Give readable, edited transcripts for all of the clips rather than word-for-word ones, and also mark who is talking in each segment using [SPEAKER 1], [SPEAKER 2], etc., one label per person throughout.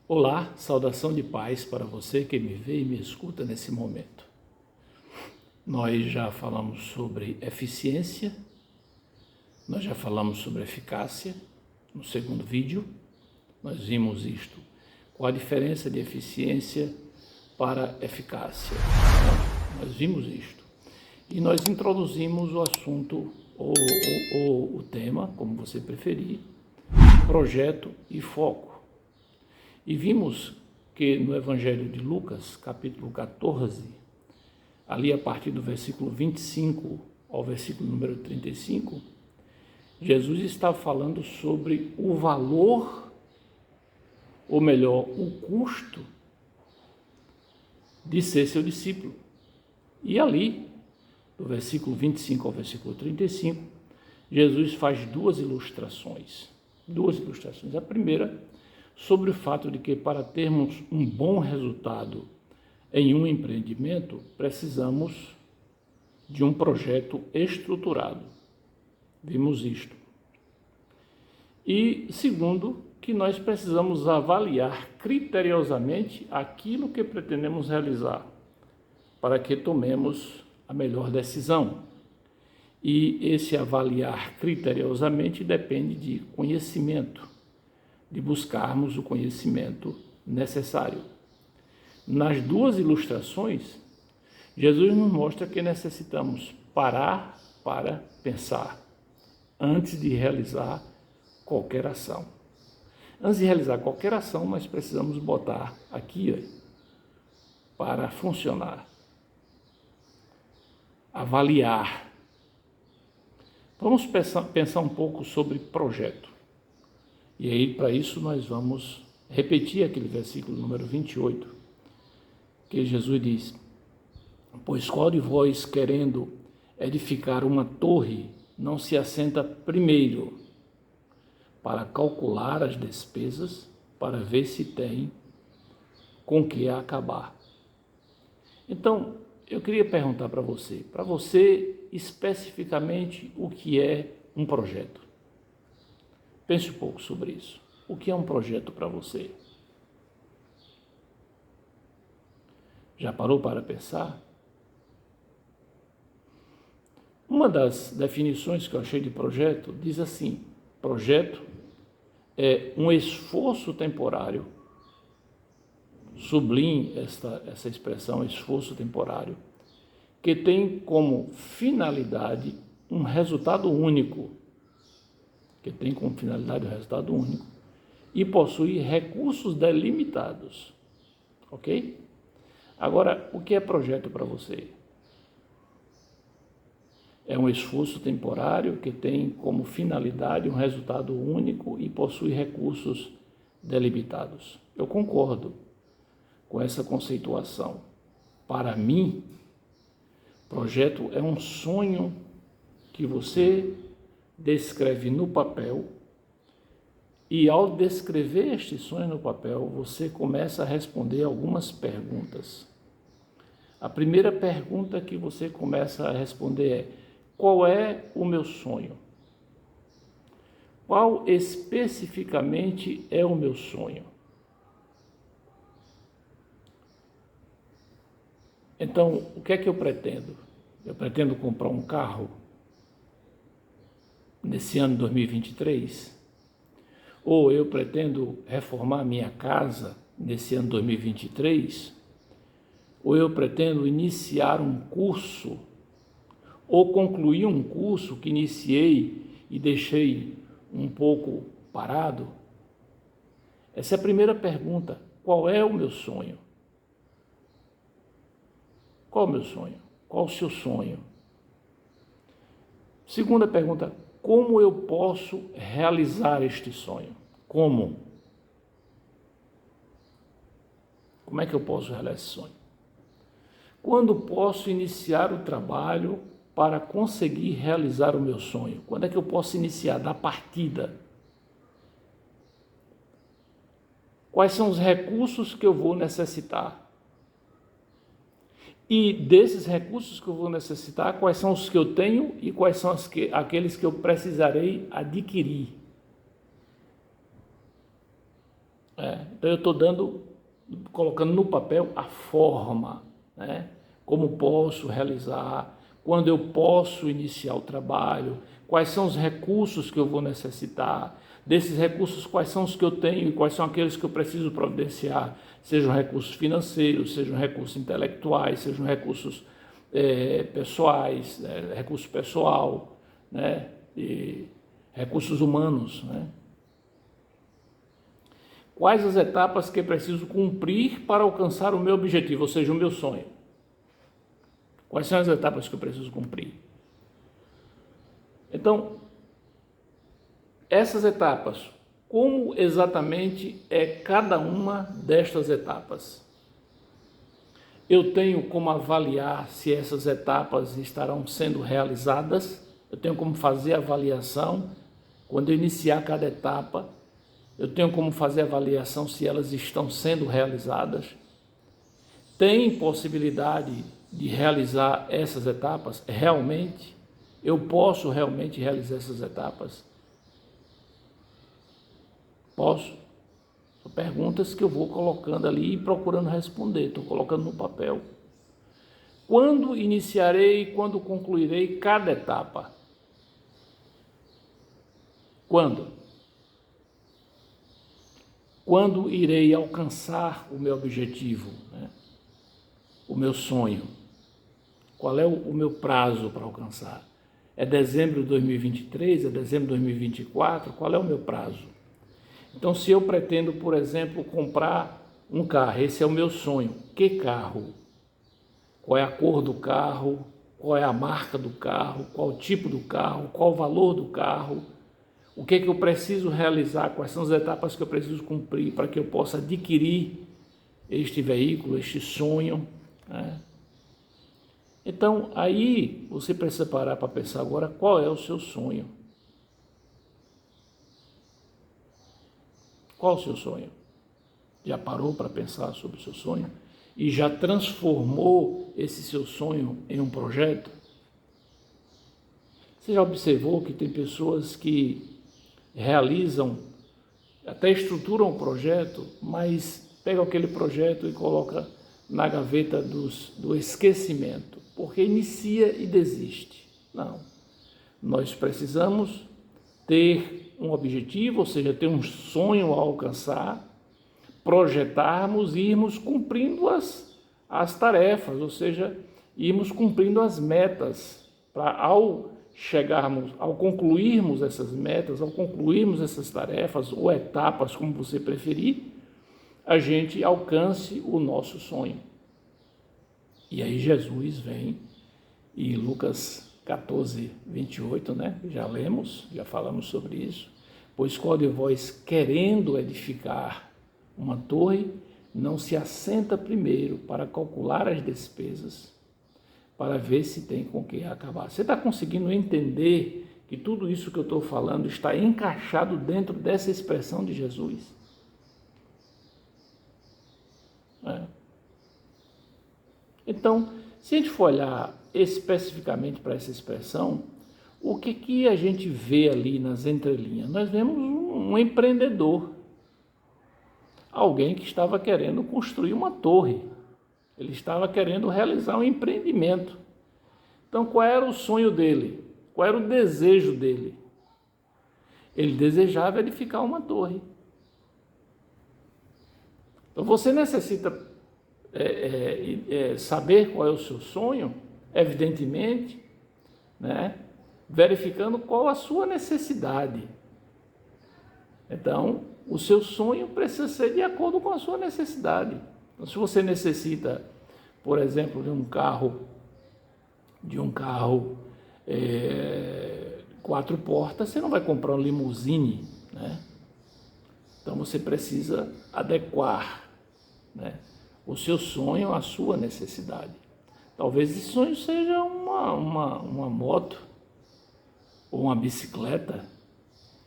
[SPEAKER 1] Olá, saudação de paz para você que me vê e me escuta nesse momento. Nós já falamos sobre eficiência, nós já falamos sobre eficácia no segundo vídeo. Nós vimos isto, qual a diferença de eficiência para eficácia. Nós vimos isto e nós introduzimos o assunto ou o tema, como você preferir, projeto e foco. E vimos que no Evangelho de Lucas, capítulo 14, ali a partir do versículo 25 ao versículo número 35, Jesus está falando sobre o valor, ou melhor, o custo de ser seu discípulo. E ali, do versículo 25 ao versículo 35, Jesus faz duas ilustrações. A primeira, sobre o fato de que para termos um bom resultado em um empreendimento, precisamos de um projeto estruturado. Vimos isto. E segundo, que nós precisamos avaliar criteriosamente aquilo que pretendemos realizar, para que tomemos a melhor decisão. E esse avaliar criteriosamente depende de conhecimento, de buscarmos o conhecimento necessário. Nas duas ilustrações, Jesus nos mostra que necessitamos parar para pensar antes de realizar qualquer ação. Antes de realizar qualquer ação, nós precisamos botar aqui para funcionar. Avaliar. Vamos pensar um pouco sobre projeto. E aí, para isso, nós vamos repetir aquele versículo número 28, que Jesus diz: pois qual de vós, querendo edificar uma torre, não se assenta primeiro para calcular as despesas, para ver se tem com que acabar? Então, eu queria perguntar para você especificamente o que é um projeto. Pense um pouco sobre isso. O que é um projeto para você? Já parou para pensar? Uma das definições que eu achei de projeto diz assim: projeto é um esforço temporário, sublinhe essa expressão, esforço temporário, que tem como finalidade um resultado único, e possui recursos delimitados. Ok? Agora, o que é projeto para você? É um esforço temporário que tem como finalidade um resultado único e possui recursos delimitados. Eu concordo com essa conceituação. Para mim, projeto é um sonho que você descreve no papel, e ao descrever este sonho no papel, você começa a responder algumas perguntas. A primeira pergunta que você começa a responder é: qual é o meu sonho? Qual especificamente é o meu sonho? Então, o que é que eu pretendo? Eu pretendo comprar um carro nesse ano 2023? Ou eu pretendo reformar minha casa nesse ano 2023? Ou eu pretendo iniciar um curso ou concluir um curso que iniciei e deixei um pouco parado? Essa é a primeira pergunta. Qual é o meu sonho? Qual é o meu sonho? Qual o seu sonho? Segunda pergunta: como eu posso realizar este sonho? Como? Como é que eu posso realizar esse sonho? Quando posso iniciar o trabalho para conseguir realizar o meu sonho? Quando é que eu posso iniciar? Da partida. Quais são os recursos que eu vou necessitar? E desses recursos que eu vou necessitar, quais são os que eu tenho e quais são aqueles que eu precisarei adquirir? Então eu estou colocando no papel a forma, né? Como posso realizar, quando eu posso iniciar o trabalho, quais são os recursos que eu vou necessitar, desses recursos quais são os que eu tenho e quais são aqueles que eu preciso providenciar, sejam recursos financeiros, sejam recursos intelectuais, sejam recursos pessoais, recurso pessoal, né? E recursos humanos, né? Quais as etapas que eu preciso cumprir para alcançar o meu objetivo, ou seja, o meu sonho? Quais são as etapas que eu preciso cumprir? Então, essas etapas, como exatamente é cada uma destas etapas? Eu tenho como avaliar se essas etapas estarão sendo realizadas? Eu tenho como fazer a avaliação quando eu iniciar cada etapa? Eu tenho como fazer a avaliação se elas estão sendo realizadas? Tem possibilidade de realizar essas etapas? Realmente? Eu posso realmente realizar essas etapas? Posso? São perguntas que eu vou colocando ali e procurando responder, estou colocando no papel. Quando iniciarei e quando concluirei cada etapa? Quando? Quando irei alcançar o meu objetivo, né? O meu sonho? Qual é o meu prazo para alcançar? É dezembro de 2023? É dezembro de 2024? Qual é o meu prazo? Então, se eu pretendo, por exemplo, comprar um carro, esse é o meu sonho. Que carro? Qual é a cor do carro? Qual é a marca do carro? Qual o tipo do carro? Qual o valor do carro? O que é que eu preciso realizar? Quais são as etapas que eu preciso cumprir para que eu possa adquirir este veículo, este sonho, né? Então, aí você precisa parar para pensar agora qual é o seu sonho. Qual o seu sonho? Já parou para pensar sobre o seu sonho? E já transformou esse seu sonho em um projeto? Você já observou que tem pessoas que realizam, até estruturam o projeto, mas pegam aquele projeto e coloca na gaveta do esquecimento, porque inicia e desiste. Não. Nós precisamos ter um objetivo, ou seja, ter um sonho a alcançar, projetarmos e irmos cumprindo as tarefas, ou seja, irmos cumprindo as metas, para ao concluirmos essas metas, ao concluirmos essas tarefas ou etapas, como você preferir, a gente alcance o nosso sonho. E aí Jesus vem e Lucas 14, 28, né? Já lemos, já falamos sobre isso. Pois qual de vós, querendo edificar uma torre, não se assenta primeiro para calcular as despesas, para ver se tem com que acabar? Você está conseguindo entender que tudo isso que eu estou falando está encaixado dentro dessa expressão de Jesus? Então, se a gente for olhar especificamente para essa expressão, o que a gente vê ali nas entrelinhas? Nós vemos um empreendedor, alguém que estava querendo construir uma torre, ele estava querendo realizar um empreendimento. Então, qual era o sonho dele? Qual era o desejo dele? Ele desejava edificar uma torre. Então, você necessita saber qual é o seu sonho, evidentemente, né? Verificando qual a sua necessidade. Então, o seu sonho precisa ser de acordo com a sua necessidade. Então, se você necessita, por exemplo, de um carro 4 portas, você não vai comprar um limousine, né? Então você precisa adequar, né, o seu sonho à sua necessidade. Talvez esse sonho seja uma moto, ou uma bicicleta,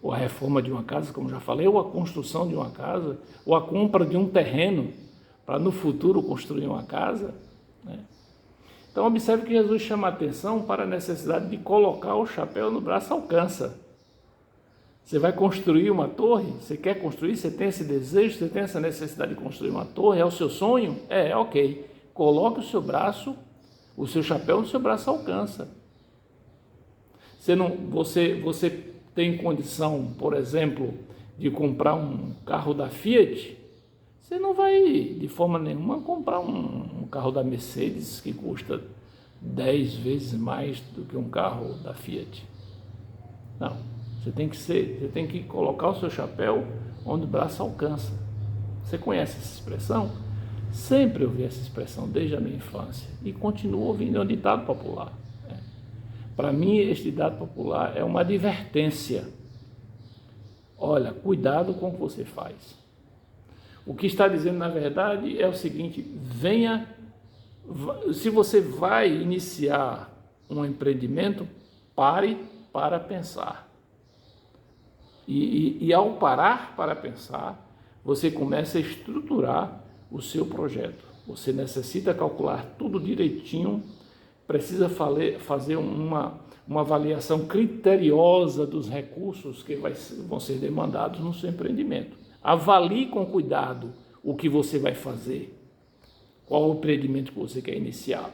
[SPEAKER 1] ou a reforma de uma casa, como já falei, ou a construção de uma casa, ou a compra de um terreno para no futuro construir uma casa, né? Então observe que Jesus chama a atenção para a necessidade de colocar o chapéu no braço alcança. Você vai construir uma torre? Você quer construir? Você tem esse desejo? Você tem essa necessidade de construir uma torre? É o seu sonho? Ok. Coloque o seu braço, o seu chapéu no seu braço alcança. Você tem condição, por exemplo, de comprar um carro da Fiat? Você não vai, de forma nenhuma, comprar um carro da Mercedes que custa 10 vezes mais do que um carro da Fiat. Não, você tem que colocar o seu chapéu onde o braço alcança. Você conhece essa expressão? Sempre ouvi essa expressão desde a minha infância e continuo ouvindo, é um ditado popular. Para mim, este ditado popular é uma advertência. Olha, cuidado com o que você faz. O que está dizendo, na verdade, é o seguinte: se você vai iniciar um empreendimento, pare para pensar. E ao parar para pensar, você começa a estruturar o seu projeto. Você necessita calcular tudo direitinho, precisa fazer uma avaliação criteriosa dos recursos que vão ser demandados no seu empreendimento. Avalie com cuidado o que você vai fazer, qual o empreendimento que você quer iniciar.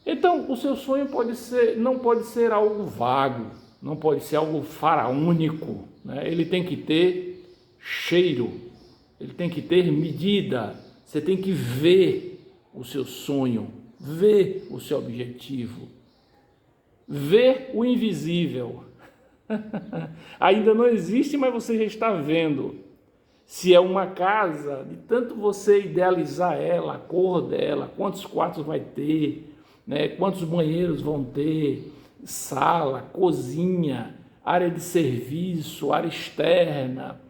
[SPEAKER 1] Então, o seu sonho não pode ser algo vago, não pode ser algo faraônico, né? Ele tem que ter cheiro, ele tem que ter medida. Você tem que ver o seu sonho, ver o seu objetivo, ver o invisível. Ainda não existe, mas você já está vendo. Se é uma casa, de tanto você idealizar ela, a cor dela, quantos quartos vai ter, né? Quantos banheiros vão ter, sala, cozinha, área de serviço, área externa.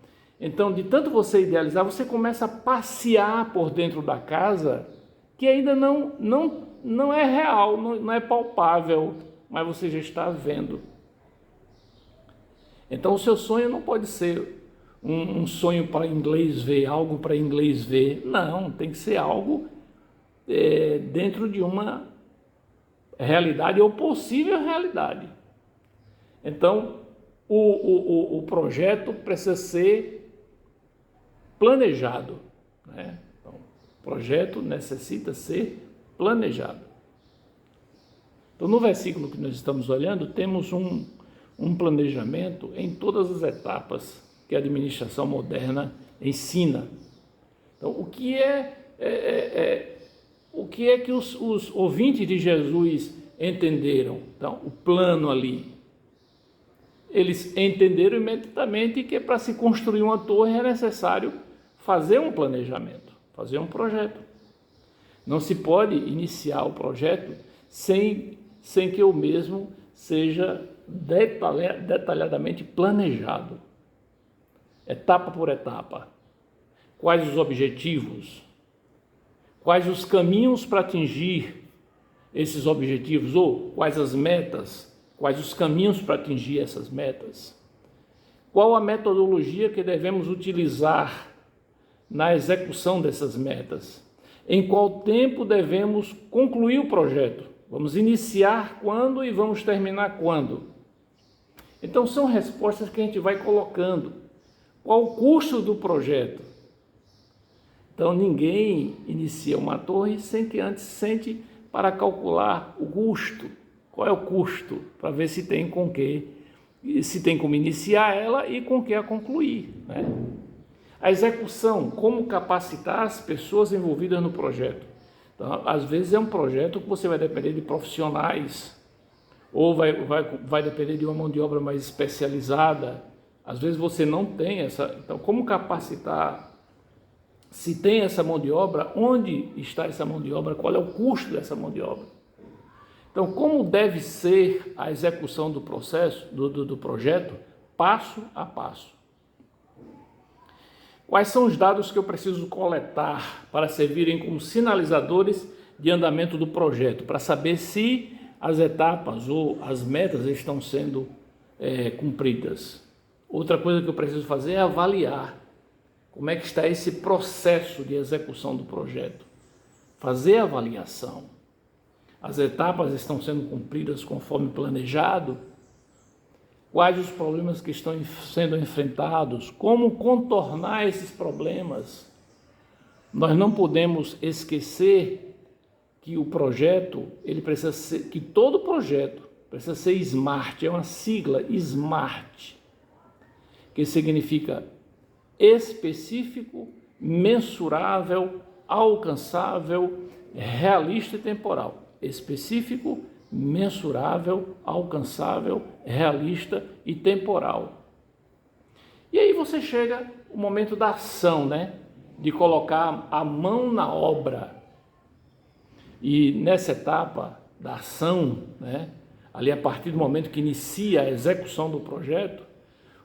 [SPEAKER 1] Então, de tanto você idealizar, você começa a passear por dentro da casa, que ainda não é real, não é palpável, mas você já está vendo. Então, o seu sonho não pode ser um sonho para inglês ver, algo para inglês ver. Não, tem que ser algo dentro de uma realidade ou possível realidade. Então, o projeto precisa ser planejado, né? Então, o projeto necessita ser planejado. Então, no versículo que nós estamos olhando, temos um planejamento em todas as etapas que a administração moderna ensina. Então, o que é que os ouvintes de Jesus entenderam? Então, o plano ali. Eles entenderam imediatamente que para se construir uma torre é necessário fazer um planejamento, fazer um projeto. Não se pode iniciar o projeto sem que o mesmo seja detalhadamente planejado, etapa por etapa. Quais os objetivos? Quais os caminhos para atingir esses objetivos? Ou quais as metas? Quais os caminhos para atingir essas metas? Qual a metodologia que devemos utilizar na execução dessas metas? Em qual tempo devemos concluir o projeto? Vamos iniciar quando e vamos terminar quando? Então, são respostas que a gente vai colocando. Qual o custo do projeto? Então, ninguém inicia uma torre sem que antes sente para calcular o custo. Qual é o custo? Para ver se tem se tem como iniciar ela e com que a concluir, né? A execução, como capacitar as pessoas envolvidas no projeto. Então, às vezes é um projeto que você vai depender de profissionais, ou vai depender de uma mão de obra mais especializada. Às vezes você não tem essa. Então, como capacitar? Se tem essa mão de obra, onde está essa mão de obra? Qual é o custo dessa mão de obra? Então, como deve ser a execução do processo, do projeto, passo a passo? Quais são os dados que eu preciso coletar para servirem como sinalizadores de andamento do projeto, para saber se as etapas ou as metas estão sendo cumpridas? Outra coisa que eu preciso fazer é avaliar como é que está esse processo de execução do projeto. Fazer a avaliação. As etapas estão sendo cumpridas conforme planejado? quais os problemas que estão sendo enfrentados, como contornar esses problemas. Nós não podemos esquecer que o projeto, ele precisa ser, que todo projeto precisa ser SMART, é uma sigla, SMART, que significa específico, mensurável, alcançável, realista e temporal. Específico, mensurável, alcançável, realista e temporal. E aí você chega o momento da ação, né? De colocar a mão na obra. E nessa etapa da ação, né? Ali a partir do momento que inicia a execução do projeto,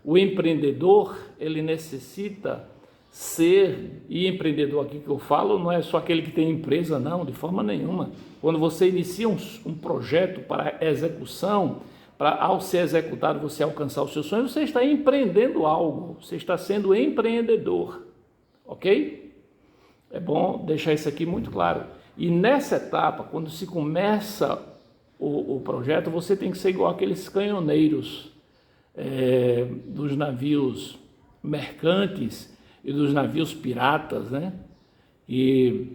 [SPEAKER 1] o empreendedor, ele necessita ser, e empreendedor aqui que eu falo, não é só aquele que tem empresa, não, de forma nenhuma. Quando você inicia um projeto para execução, para ao ser executado você alcançar o seu sonho, você está empreendendo algo, você está sendo empreendedor, ok? É bom deixar isso aqui muito claro. E nessa etapa, quando se começa o projeto, você tem que ser igual aqueles canhoneiros dos navios mercantes e dos navios piratas, né? E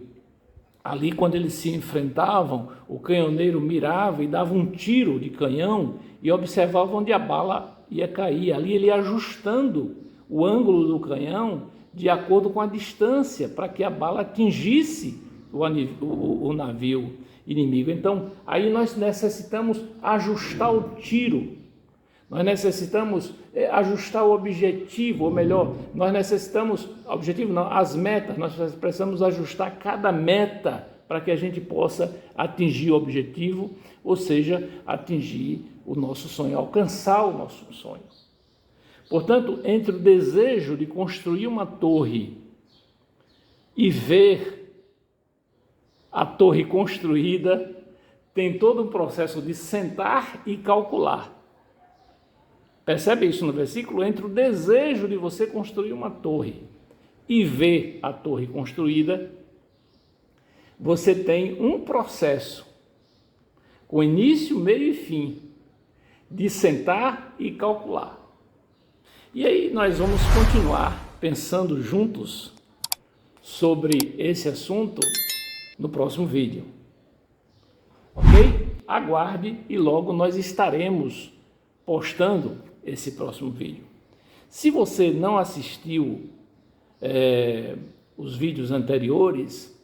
[SPEAKER 1] ali, quando eles se enfrentavam, o canhoneiro mirava e dava um tiro de canhão e observava onde a bala ia cair. Ali ele ia ajustando o ângulo do canhão de acordo com a distância, para que a bala atingisse o navio inimigo. Então, aí nós necessitamos ajustar o tiro. Nós necessitamos ajustar o objetivo, ou melhor, nós necessitamos, objetivo não, as metas, nós precisamos ajustar cada meta para que a gente possa atingir o objetivo, ou seja, atingir o nosso sonho, alcançar o nosso sonho. Portanto, entre o desejo de construir uma torre e ver a torre construída, tem todo um processo de sentar e calcular. Percebe isso no versículo? Entre o desejo de você construir uma torre e ver a torre construída, você tem um processo com início, meio e fim de sentar e calcular. E aí nós vamos continuar pensando juntos sobre esse assunto no próximo vídeo. Ok? Aguarde e logo nós estaremos postando esse próximo vídeo. Se você não assistiu os vídeos anteriores,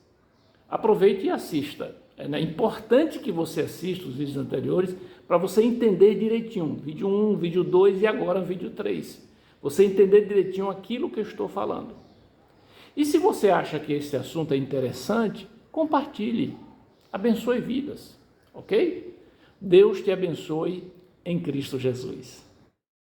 [SPEAKER 1] aproveite e assista. É importante que você assista os vídeos anteriores para você entender direitinho. Vídeo 1, vídeo 2 e agora vídeo 3. Você entender direitinho aquilo que eu estou falando. E se você acha que esse assunto é interessante, compartilhe. Abençoe vidas. Ok? Deus te abençoe em Cristo Jesus.